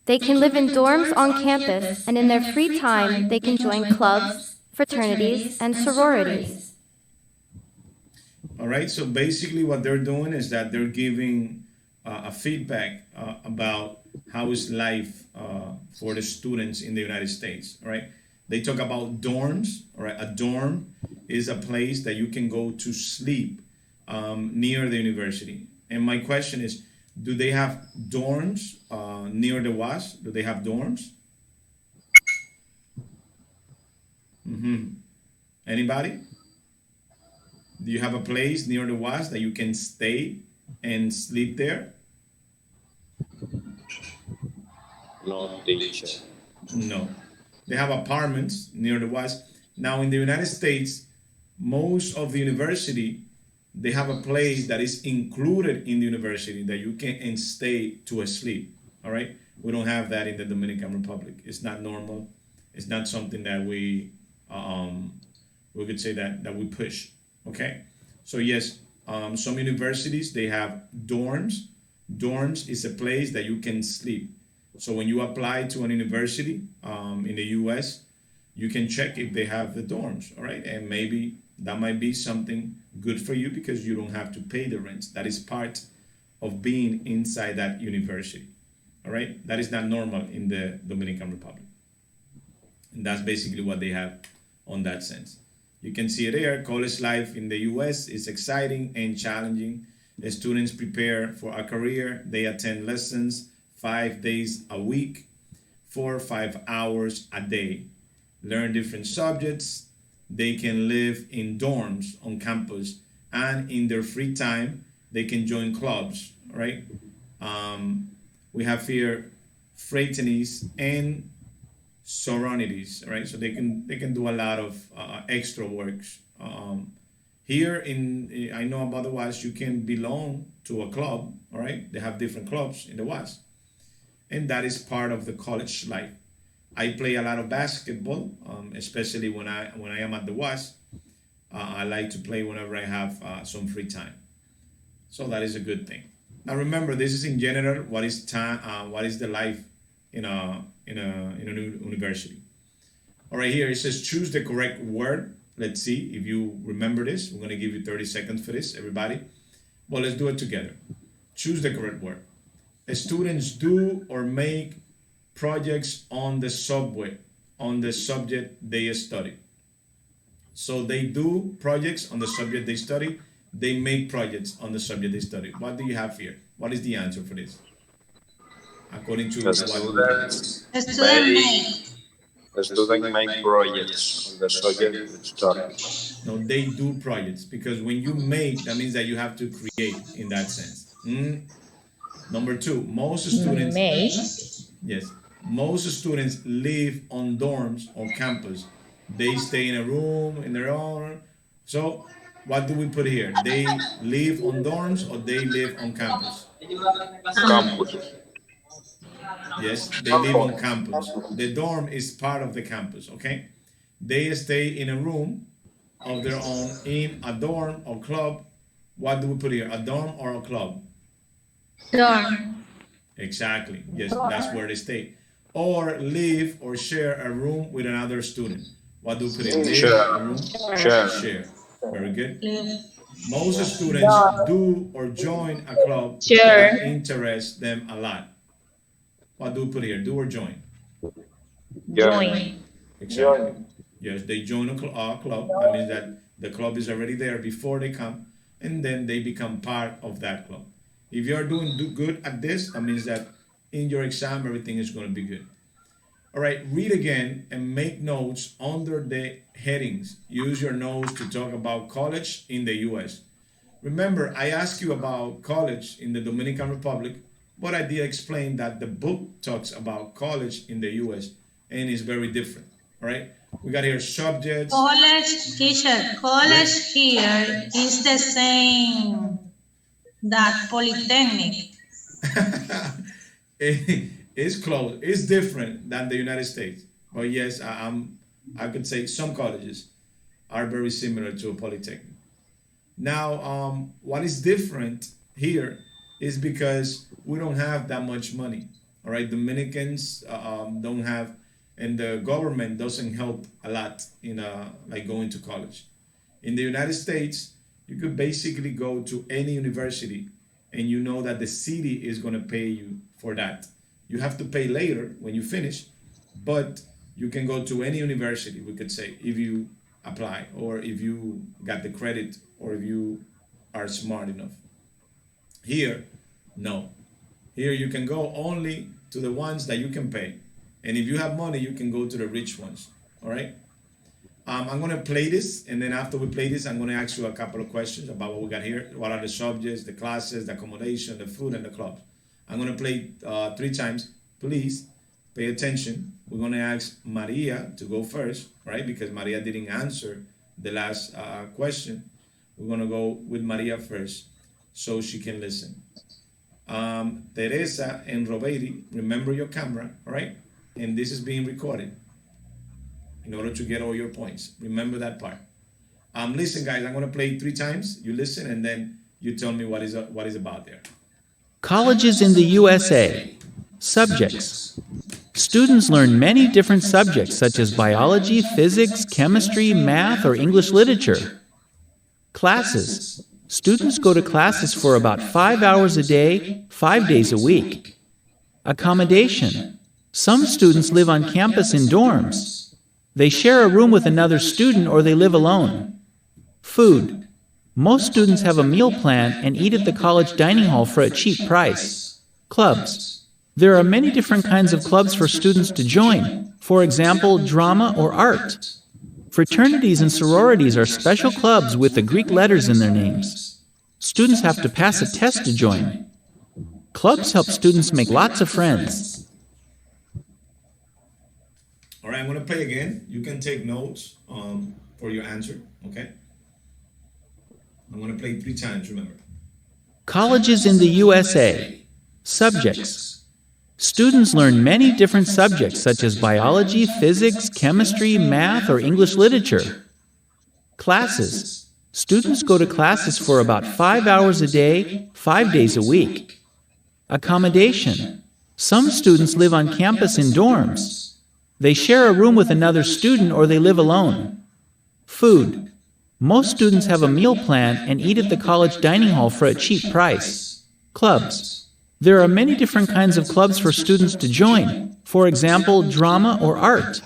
They can live in dorms on campus, and in their free time, they can join clubs, fraternities, and sororities. All right, so basically what they're doing is that they're giving a feedback about how is life for the students in the United States, all right? They talk about dorms, all right? A dorm is a place that you can go to sleep near the university. And my question is, do they have dorms near the WAS? Do they have dorms? Anybody? Do you have a place near the WAS that you can stay and sleep there? No, teacher. No. They have apartments near the WAS. Now, in the United States, most of the university, they have a place that is included in the university that you can stay to sleep. All right? We don't have that in the Dominican Republic. It's not normal. It's not something that we could say that we push. Okay? So yes, some universities, they have dorms. Dorms is a place that you can sleep. So when you apply to an university in the US, you can check if they have the dorms, all right? And maybe that might be something good for you because you don't have to pay the rent. That is part of being inside that university, all right? That is not normal in the Dominican Republic. And that's basically what they have on that sense. You can see it there. College life in the US is exciting and challenging. The students prepare for a career. They attend lessons 5 days a week for 5 hours a day. Learn different subjects. They can live in dorms on campus, and in their free time, they can join clubs, right? We have here fraternities and sororities, right? So they can do a lot of extra works. Here I know about the WAS, you can belong to a club, all right? They have different clubs in the WAS. And that is part of the college life. I play a lot of basketball, especially when I am at the WAS. I like to play whenever I have some free time. So that is a good thing. Now remember, this is in general what is time, what is the life in a university. All right, here it says choose the correct word. Let's see if you remember this. We're gonna give you 30 seconds for this, everybody. Well, let's do it together. Choose the correct word. Students do or make projects on the subject they study. So they do projects on the subject they study. They make projects on the subject they study. What do you have here? What is the answer for this? According to The students make projects on the subject they study. No, they do projects, because when you make, that means that you have to create in that sense. Number two, most students live on dorms on campus. They stay in a room in their own. So what do we put here? They live on dorms or they live on campus? Campus. Yes, they live on campus. The dorm is part of the campus, okay? They stay in a room of their own in a dorm or club. What do we put here? A dorm or a club? Dorm. Exactly. Yes, that's where they stay. Or live or share a room with another student. What do we put here? Live, Share. a room? Share. Very good. Most students do or join a club that interests them a lot. What do we put here? Do or join? Join. Exactly. Yes, they join a club. That means that the club is already there before they come, and then they become part of that club. If you're doing good at this, that means that in your exam everything is going to be good. All right, read again and make notes under the headings. Use your notes to talk about college in the U.S. Remember, I asked you about college in the Dominican Republic, but I did explain that the book talks about college in the U.S. and is very different. All right, we got here subjects. College, teacher, college here is the same that polytechnic. It's close. It's different than the United States. But yes, I could say some colleges are very similar to a polytechnic. Now, what is different here is because we don't have that much money. All right, Dominicans don't have, and the government doesn't help a lot in like going to college. In the United States, you could basically go to any university, and you know that the city is going to pay you for that. You have to pay later when you finish, but you can go to any university, we could say, if you apply or if you got the credit or if you are smart enough. Here, no. Here you can go only to the ones that you can pay. And if you have money, you can go to the rich ones. All right? I'm going to play this, and then after we play this, I'm going to ask you a couple of questions about what we got here. What are the subjects, the classes, the accommodation, the food, and the clubs? I'm going to play 3 times. Please pay attention. We're going to ask Maria to go first, right? Because Maria didn't answer the last question. We're going to go with Maria first so she can listen. Teresa and Robeiri, remember your camera, all right? And this is being recorded in order to get all your points. Remember that part. Listen, guys, I'm going to play 3 times. You listen, and then you tell me what is about there. Colleges in the USA. Subjects. Students learn many different subjects such as biology, physics, chemistry, math, or English literature. Classes. Students go to classes for about 5 hours a day, 5 days a week. Accommodation. Some students live on campus in dorms. They share a room with another student or they live alone. Food. Most students have a meal plan and eat at the college dining hall for a cheap price. Clubs. There are many different kinds of clubs for students to join, for example, drama or art. Fraternities and sororities are special clubs with the Greek letters in their names. Students have to pass a test to join. Clubs help students make lots of friends. All right, I'm going to play again. You can take notes for your answer, okay? I'm going to play 3 times, remember. Colleges in the USA. Subjects. Students learn many different subjects such as biology, physics, chemistry, math, or English literature. Classes. Students go to classes for about 5 hours a day, 5 days a week. Accommodation. Some students live on campus in dorms. They share a room with another student or they live alone. Food. Most students have a meal plan and eat at the college dining hall for a cheap price. Clubs. There are many different kinds of clubs for students to join, for example, drama or art.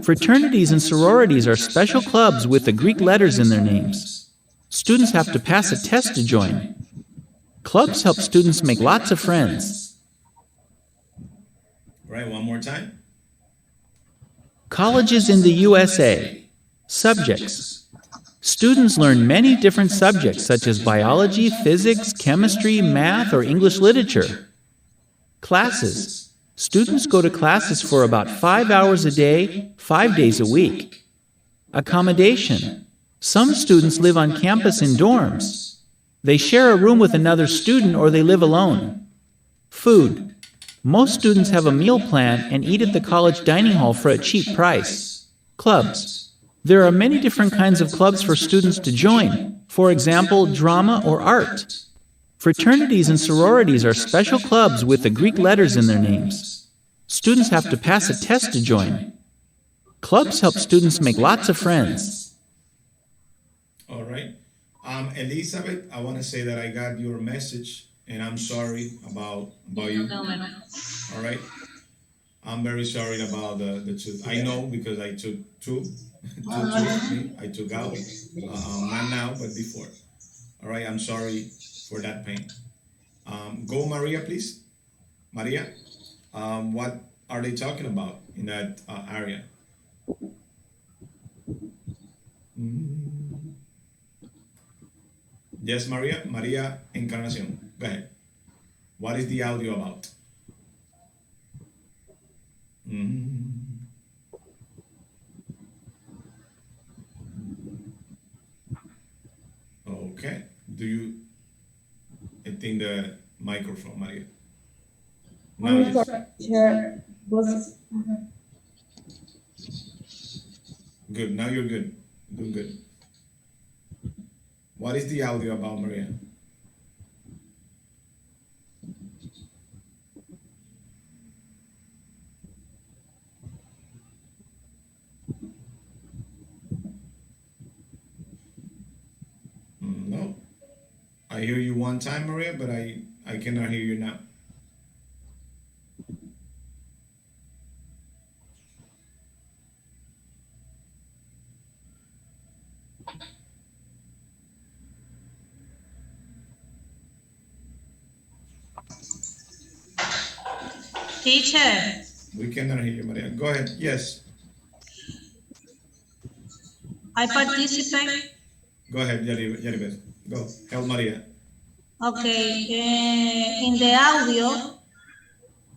Fraternities and sororities are special clubs with the Greek letters in their names. Students have to pass a test to join. Clubs help students make lots of friends. All right, one more time. Colleges in the USA. Subjects. Students learn many different subjects such as biology, physics, chemistry, math, or English literature. Classes. Students go to classes for about 5 hours a day, 5 days a week. Accommodation. Some students live on campus in dorms. They share a room with another student or they live alone. Food. Most students have a meal plan and eat at the college dining hall for a cheap price. Clubs. There are many different kinds of clubs for students to join, for example, drama or art. Fraternities and sororities are special clubs with the Greek letters in their names. Students have to pass a test to join. Clubs help students make lots of friends. All right. Elizabeth, I want to say that I got your message, and I'm sorry about you. All right. I'm very sorry about the tooth. I know because I took two tooth. I took out, not now, but before. All right, I'm sorry for that pain. Go, Maria, please. Maria, what are they talking about in that area? Mm. Yes, Maria. Maria Encarnacion. Go ahead. What is the audio about? Mm. Okay. Do you? I think the microphone, Maria. Now, I'm yes. sorry, teacher. Was Good. Now you're good. Doing good. What is the audio about, Maria? No. I hear you one time, Maria, but I cannot hear you now. Teacher, We cannot hear you, Maria. Go ahead. Yes. I participate. Go ahead, Yaribet. Go. Help Maria. Okay, in the audio,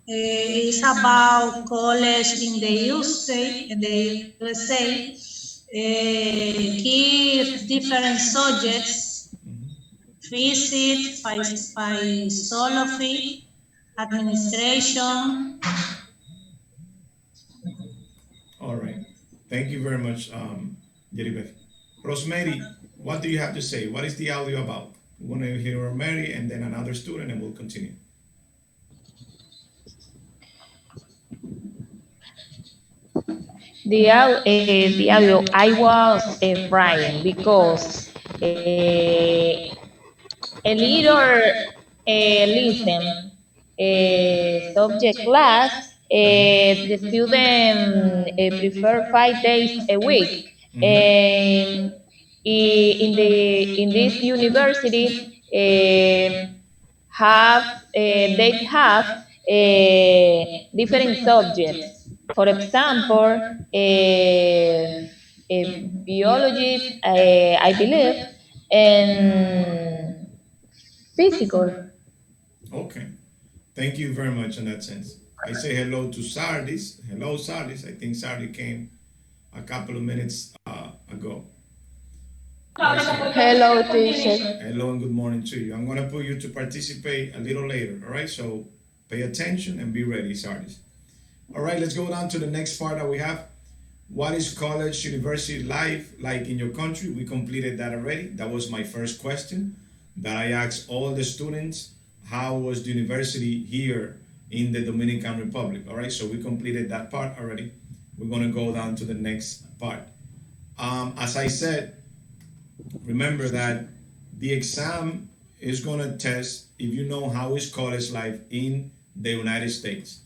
it's about college in the USA, give different subjects, physics, philosophy, administration. All right. Thank you very much, Yaribet. Rosemary, what do you have to say? What is the audio about? We want to hear Rosemary and then another student, and we'll continue. The audio, I was frying because a little listen subject class, the student prefer 5 days a week. And in this university, they have different subjects. For example, biology, I believe, and physical. Okay. Thank you very much in that sense. I say hello to Sardis. Hello, Sardis. I think Sardis came a couple of minutes ago. Hello, teacher. Hello and good morning to you. I'm going to put you to participate a little later, all right? So pay attention and be ready, Sardis. All right, let's go down to the next part that we have. What is college, university life like in your country? We completed that already. That was my first question that I asked all the students. How was the university here in the Dominican Republic? All right, so we completed that part already. We're going to go down to the next part. As I said, remember that the exam is going to test if you know how is college life in the United States.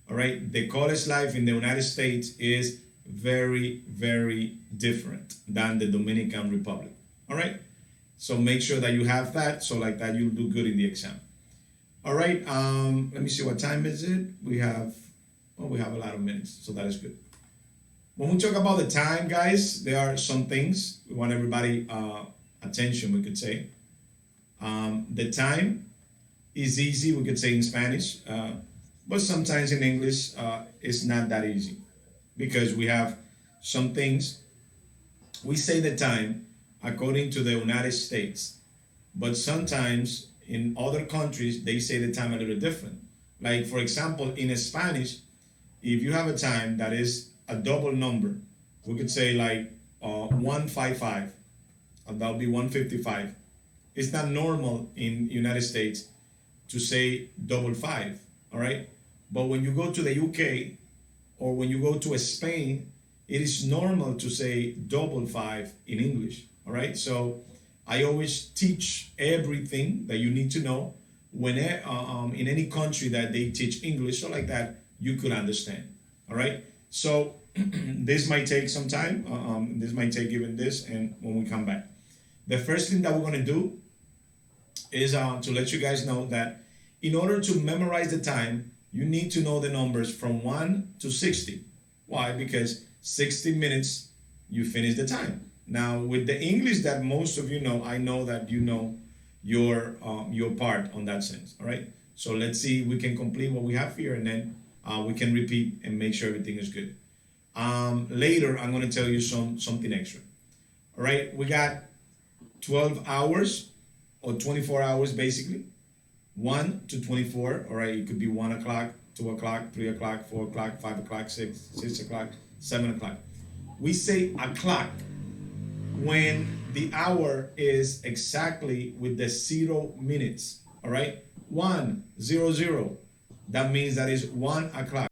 All right, the college life in the United States is very, very different than the Dominican Republic. All right, so make sure that you have that, so like that you'll do good in the exam. All right, let me see, what time is it? We have a lot of minutes, so that is good. When we talk about the time, guys, there are some things we want everybody attention, we could say. The time is easy, we could say in Spanish, but sometimes in English it's not that easy because we have some things. We say the time according to the United States, but sometimes in other countries they say the time a little different. Like for example, in Spanish, if you have a time that is a double number, we could say like 155, and that'll be 155. It's not normal in United States to say double five, all right? But when you go to the UK or when you go to Spain, it is normal to say double five in English, all right? So I always teach everything that you need to know when in any country that they teach English, so like that you could understand, All right. So this might take some time. This might take even this, and when we come back, the first thing that we're gonna do is to let you guys know that in order to memorize the time, you need to know the numbers from 1 to 60. Why? Because 60 minutes, you finish the time. Now, with the English that most of you know, I know that you know your part on that sense. All right. So let's see if we can complete what we have here, and then we can repeat and make sure everything is good. Later, I'm going to tell you something extra. All right. We got 12 hours or 24 hours, basically. 1 to 24. All right. It could be 1 o'clock, 2 o'clock, 3 o'clock, 4 o'clock, 5 o'clock, 6 o'clock, 7 o'clock. We say o'clock when the hour is exactly with the 0 minutes. All right. 1, 0, 0. That means that is 1 o'clock.